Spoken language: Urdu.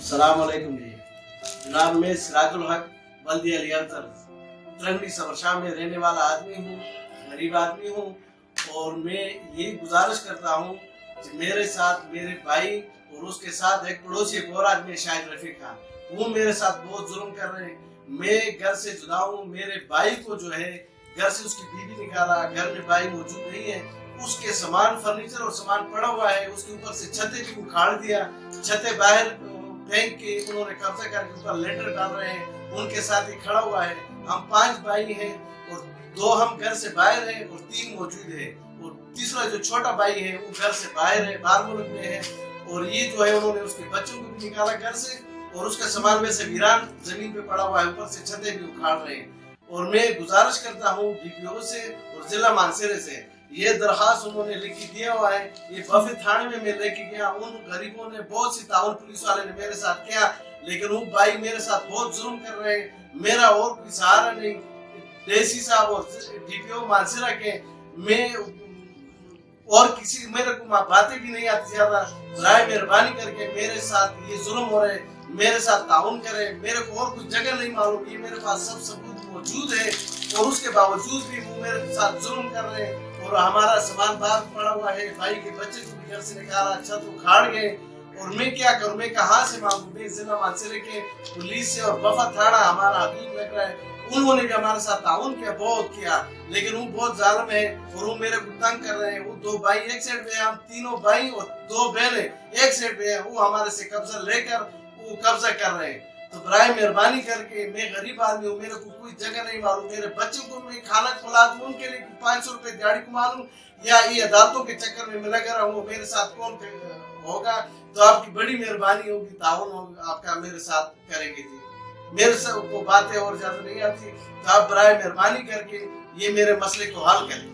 السلام علیکم جی جناب، میں سراج الحق بلدیہ لیانتر ترنگڑی صابر میں رہنے والا آدمی ہوں، غریب آدمی ہوں، اور میں یہ گزارش کرتا ہوں کہ میرے ساتھ میرے بھائی اور اس کے ساتھ ایک پڑوسی ایک اور آدمی ہے شاید رفیق خان، وہ میرے ساتھ بہت ظلم کر رہے ہیں۔ میں گھر سے جدا ہوں، میرے بھائی کو جو ہے گھر سے اس کی بیوی نکالا، گھر میں بھائی موجود نہیں ہے، اس کے سامان فرنیچر اور سامان پڑا ہوا ہے، اس کے اوپر سے چھتیں بھی اکھاڑ دیا، چھتیں باہر پھینک کے انہوں نے قبضہ کر کے اوپر لیٹر ڈال رہے ہیں، ان کے ساتھ ہی کھڑا ہوا ہے۔ ہم 5 بھائی ہیں اور 2 ہم گھر سے باہر ہیں اور 3 موجود ہیں، اور تیسرا جو چھوٹا بھائی ہے وہ گھر سے باہر ہے، باہر ملک میں ہے، اور یہ جو ہے انہوں نے اس کے بچوں کو بھی نکالا گھر سے، اور اس کا سامان میں سے ویران زمین پہ پڑا ہوا ہے، اوپر سے چھتیں بھی اکھاڑ رہے ہیں۔ اور میں گزارش کرتا ہوں ڈپٹی سے اور ضلع مانسہرہ سے، یہ درخواست انہوں نے لکھ کے دیا ہوا ہے، یہ بفے تھانے میں لے کے گیا، ان غریبوں نے بہت سی تعاون پولیس والے نے میرے ساتھ کیا، لیکن وہ بھائی میرے ساتھ بہت ظلم کر رہے ہیں، میرا اور کوئی سہارا نہیں۔ ڈیسی صاحب اور ڈپٹی مانسہرہ کے، میں اور کسی میرے کو باتیں بھی نہیں آتی زیادہ، برائے مہربانی کر کے میرے ساتھ یہ ظلم ہو رہے، میرے ساتھ تعاون کرے، میرے کو اور کچھ جگہ نہیں معلوم، یہ میرے پاس سب ثبوت موجود ہے، اور اس کے باوجود بھی وہ میرے ساتھ ظلم کر رہے ہیں، اور ہمارا سامان باہر پڑا ہوا ہے، بھائی کے بچے کو بھی گھر سے نکالا، چھت اکھاڑ گئے، اور میں کیا کروں، میں کہاں سے مانگوں؟ میں ضلع مانسہرہ کے پولیس سے اور بفا تھانہ ہمارا حدود لگ رہا ہے، انہوں نے بھی ہمارے ساتھ تعاون کیا، بہت کیا، لیکن وہ بہت ظالم ہے اور وہ میرے کو تنگ کر رہے ہیں۔ وہ 2 بھائی ایک سائڈ پہ ہیں، ہم تینوں بھائی اور 2 بہنیں ایک سائڈ پہ ہیں، وہ ہمارے سے قبضہ لے کر وہ قبضہ کر رہے ہیں۔ تو برائے مہربانی کر کے، میں غریب آدمی ہوں، میرے کو کوئی جگہ نہیں معلوم، میرے بچوں کو میں کھانا کھلا دوں، ان کے لیے 500 روپے دیہڑی کو معلوم، یا یہ عدالتوں کے چکر میں لگا رہوں، میرے ساتھ کون ہوگا؟ تو آپ کی بڑی مہربانی ہوگی، تعاون ہوگا آپ کا میرے ساتھ کریں گے جی۔ میرے سے کو باتیں اور زیادہ نہیں آتی، تو آپ برائے مہربانی کر کے یہ میرے مسئلے کو حل کریں۔